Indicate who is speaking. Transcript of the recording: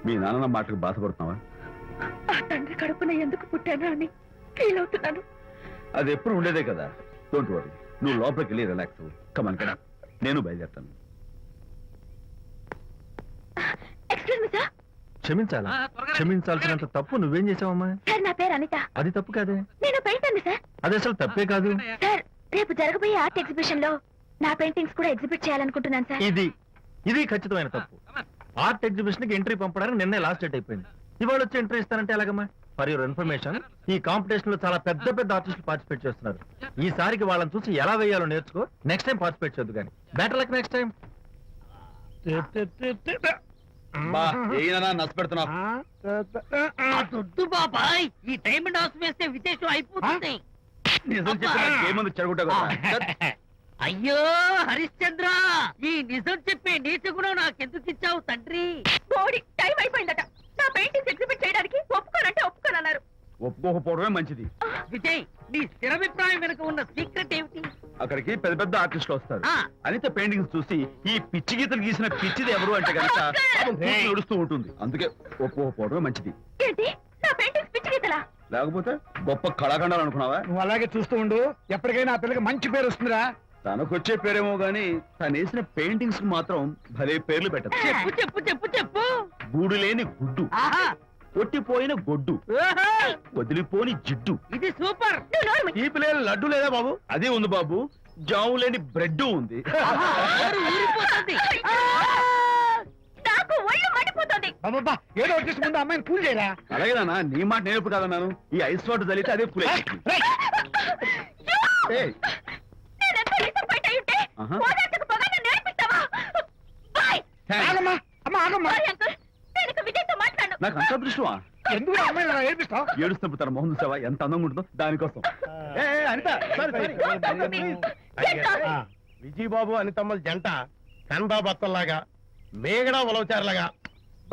Speaker 1: మీ నాన్న మాటకు బాధపడుతున్నావా?
Speaker 2: ఆ తండ్రి కడుపున ఎందుకు పుట్టానా అని ఫీల్ అవుతున్నాను.
Speaker 1: అది ఎప్పుడు ఉండేదే కదా. డోంట్ వరీ, నువ్వు లోపలికి వెళ్ళి రిలాక్స్ అవ్వు. కమాన్ కదా, నేను బయలుదేరుతాను.
Speaker 2: Excuse me sir.
Speaker 3: క్షమించాలా? క్షమించాల్సినంత తప్పు నువ్వేం చేసావమ్మా?
Speaker 2: సార్ నా పేరు అనిత.
Speaker 3: అది తప్పు కాదే.
Speaker 2: నేను పెయింటర్ సార్.
Speaker 3: అది అసలు తప్పే కాదు
Speaker 2: సార్. రేపు జరగబోయే ఆర్ట్ ఎగ్జిబిషన్ లో నా పెయింటింగ్స్ కూడా ఎగ్జిబిట్ చేయాలనుకుంటున్నాను సార్.
Speaker 3: ఇది ఖచ్చితమైన తప్పు. ఆర్ట్ ఎగ్జిబిషన్ కి ఎంట్రీ పంపడానికి నిన్నే లాస్ట్ డేట్ అయిపోయింది. ఇవాళ వచ్చి ఎంట్రీ ఇస్తానంటే ఎలాగమ్మా? ఫర్ యువర్ ఇన్ఫర్మేషన్, ఈ కాంపిటీషన్ లో చాలా పెద్ద పెద్ద ఆర్టిస్టులు పార్టిసిపేట్ చేస్తున్నారు. ఈసారికి వాళ్ళని చూసి ఎలా వేయాలో నేర్చుకో. నెక్స్ట్ టైం పార్టిసిపేట్ చేయొద్దు కానీ. Better luck next time.
Speaker 4: బాబాయ్, ఈ డైమండ్ హౌస్ వేస్తే విశేషం అయిపోతుంది. అయ్యో హరిశ్చంద్ర, ఈ నిజం చెప్పే నీచ గుణం నాకెందుకు ఇచ్చావు తండ్రి?
Speaker 2: బోడి టైం అయిపోయిందట. నా పెయింటింగ్స్ ఎగ్జిబిట్ చేయడానికి ఒప్పుకోనంటే ఒప్పుకోనన్నారు.
Speaker 1: ఒప్పుకోకపోవడమే మంచిది.
Speaker 4: విజయ్, నీ స్థిరాభిప్రాయం వెనుక ఉన్న సీక్రెట్ ఏమిటి?
Speaker 1: అక్కడికి పెద్ద పెద్ద ఆర్టిస్టులు వస్తారు. అనిత పెయింటింగ్స్ చూసి ఈ పిచ్చి గీతలు గీసిన పిచ్చిది ఎవరు అంటే కనుక నడుస్తూ ఉంటుంది. అందుకే ఒప్పుకోకపోవడమే మంచిది.
Speaker 2: ఏంటి, నా పెయింటింగ్స్ పిచ్చి గీతలా?
Speaker 1: లేకపోతే గొప్ప కళాఖండాలు అనుకున్నావా?
Speaker 5: నువ్వు అలాగే చూస్తూ ఉండు. ఎప్పటికైనా ఆ పిల్లకి మంచి పేరు వస్తుందిరా.
Speaker 1: తనకొచ్చే పేరేమో గాని తను వేసిన పెయింటింగ్స్ మాత్రం భలే పేర్లు పెట్టదు.
Speaker 4: చెప్పు చెప్పు చెప్పు చెప్పు.
Speaker 1: గూడు లేని గుడ్డు, కొట్టిపోయిన గొడ్డు, వదిలిపోని జిడ్డు.
Speaker 4: ఇది సూపర్.
Speaker 1: ఈ పిల్లల లడ్డు లేదా బాబు? అదే ఉంది బాబు. జాము లేని బ్రెడ్ ఉంది.
Speaker 2: నాకు ఒళ్ళు మండిపోతుంది.
Speaker 5: అబ్బబ్బా, ఏదో వచ్చేసి ముందు అమ్మాయిని కూల్ చేయరా.
Speaker 1: అలాగే నాన్న, నీ మాట నేను ఎప్పుడు కాదన్నాను. ఈ ఐస్ వాటర్ చలితే అదే కూల్. నాకు అంత దృష్టమా?
Speaker 5: ఎందుకు అమ్మాయిని ఏడిపిస్తావు?
Speaker 1: ఏడుస్తున్నప్పుడు తన మొహం చూసావా ఎంత అందంగా ఉంటుందో? దానికోసం. అనిత,
Speaker 6: విజయబాబు అనితమ్మల జంట కన్బాబత్తల్లాగా మేగడ ఉలవచారులాగా